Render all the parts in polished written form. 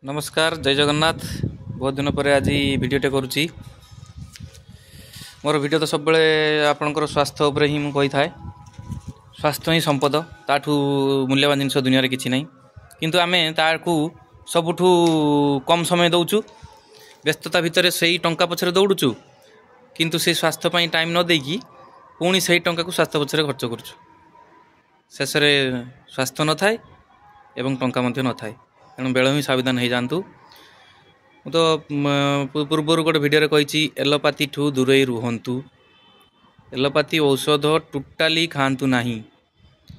नमस्कार जय जगन्नाथ। बहुत दिन पर आज भिडटे करुच्ची मोर भिड तो सब आपणकर स्वास्थ्य उपर ही मुझे थाए। स्वास्थ्य ही संपद ताठू मूल्यवान जिनस दुनिया रे किछि नहीं, किंतु आमे ताकू सबुठू कम समय दौचु। व्यस्तता भितर से टंका पछरे दौड़ुचु, किंतु से स्वास्थ्य पाई टाइम न देकी पुणी से टंका को स्वास्थ्य पछरे खर्च करुचु। शेष स्वास्थ्य न थाए एवं टंका मध्य न थाए। तेणु बेल ही सावधान हो जातु। तो पूर्वर गोटे भिडियो कही एलोपाथी ठू दूरे रुहतु, एलोपाथी औषध टोटाली खातु नहीं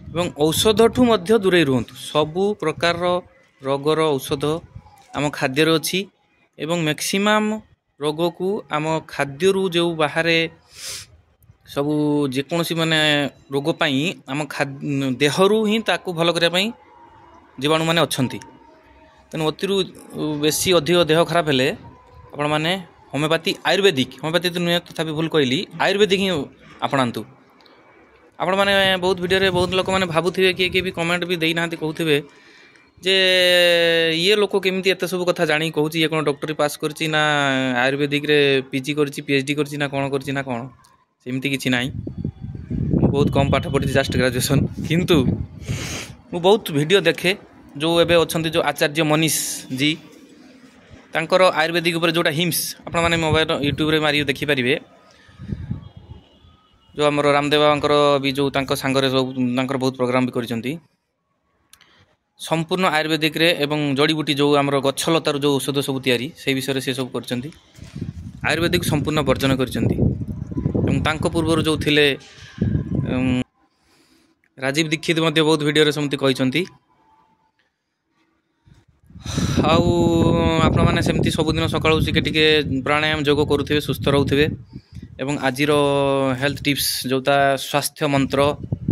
एवं औषध ठू मध्य दूरे रुहतु। सबु प्रकार रोगर औषध आम खाद्य अच्छी एवं मैक्सिमम रोग को आम खाद्य जो बाहर सबू जेकोसी माने रोग पाई आम देहरु ही ताकू भल करने जीवाणु माने अच्छी। तेणु अति बेसी अधिक देह खराब हेले आपण मैंने होमिओपैथी होमिओपैथी तो नुहे तथा भूल कहली आयुर्वेदिक ही आपणातु। आपण मैंने बहुत वीडियो बहुत लोक मैंने भावुवे किए भी कमेंट भी देना कहते जे ये लोक केमी एत सब कथा जाणी कहूँ ये कौन डॉक्टरी पास करची ना आयुर्वेदिक रे पीजी करची पीएचडी करची ना कौन करची ना कौन सेमती किसी ना। बहुत कम पाठ पढ़ी जस्ट ग्रेजुएशन, किंतु मु बहुत वीडियो देखे जो एबे अच्छे जो आचार्य मनीष जी तांकर आयुर्वेदिक उपर जोटा हिम्स आपण माने मोबाइल यूट्यूब रे मारी देखि परिबे। जो हमर रामदेव बाबांकर भी जो तांको सांगरे सब तांकर बहुत प्रोग्राम भी करिसंती। संपूर्ण आयुर्वेदिक रे एवं जड़ीबूटी जो हमर गछलतार जो औषध सब तैयारी से विषय से सब करचंती। आयुर्वेदिक संपूर्ण वर्जन करचंती। एवं तांको पूर्व जो थिले राजीव दीक्षित मध्य बहुत वीडियो रे समति कहिसंती। आपण मैंने सेमती सबुदिन सकाळू टिके प्राणायाम जोग करुवे सुस्थ रोथे। एवं आजिर हेल्थ टिप्स जोटा स्वास्थ्य मंत्र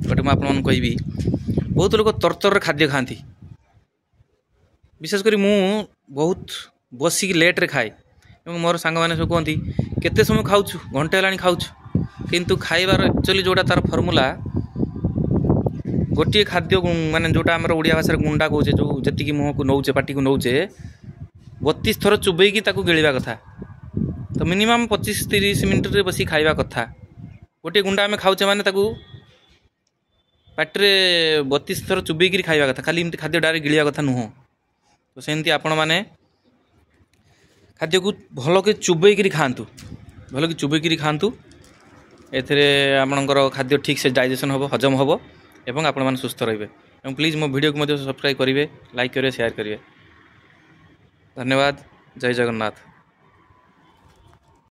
गोटे मुझे कहबी। बहुत लोग तरतर खाद्य खाती, विशेषकर मु बहुत बसिक लेट रे खाए एवं मोर सांग मैंने सब कहती केते समय खाऊँ घंटे है खाऊँ, किंतु खाइबार एक्चुअली जोटा तार फर्मुला गोटे खाद्य माने जोटा आमर ओडिया भाषा गुंडा कहे जो जी मुह को नौचे पाटी को नौचे 32 थर चुबैकी ताकू गिलिबा कथा। तो मिनिमम 25-30 मिनट रे बसी खाइबा कथा। गोटे गुंडा आम खाऊचे माने ताकू पाटे 32 थर चुबैकी खाइबा कथा, खाली एमती खाद्य डायरेक्ट गिलिया कथा नुह। तो सेमती आपण माने खाद्य को भल के चुबैकी खातु, भल कि चुबैकी खातु। एथिरे आपणकर खाद्य ठीक से डाइजेशन हम हजम हम एवं आपण मैंने सुस्थ रे। प्लीज मो वीडियो को सब्सक्राइब करेंगे, लाइक करेंगे, शेयर करेंगे। धन्यवाद। जय जगन्नाथ।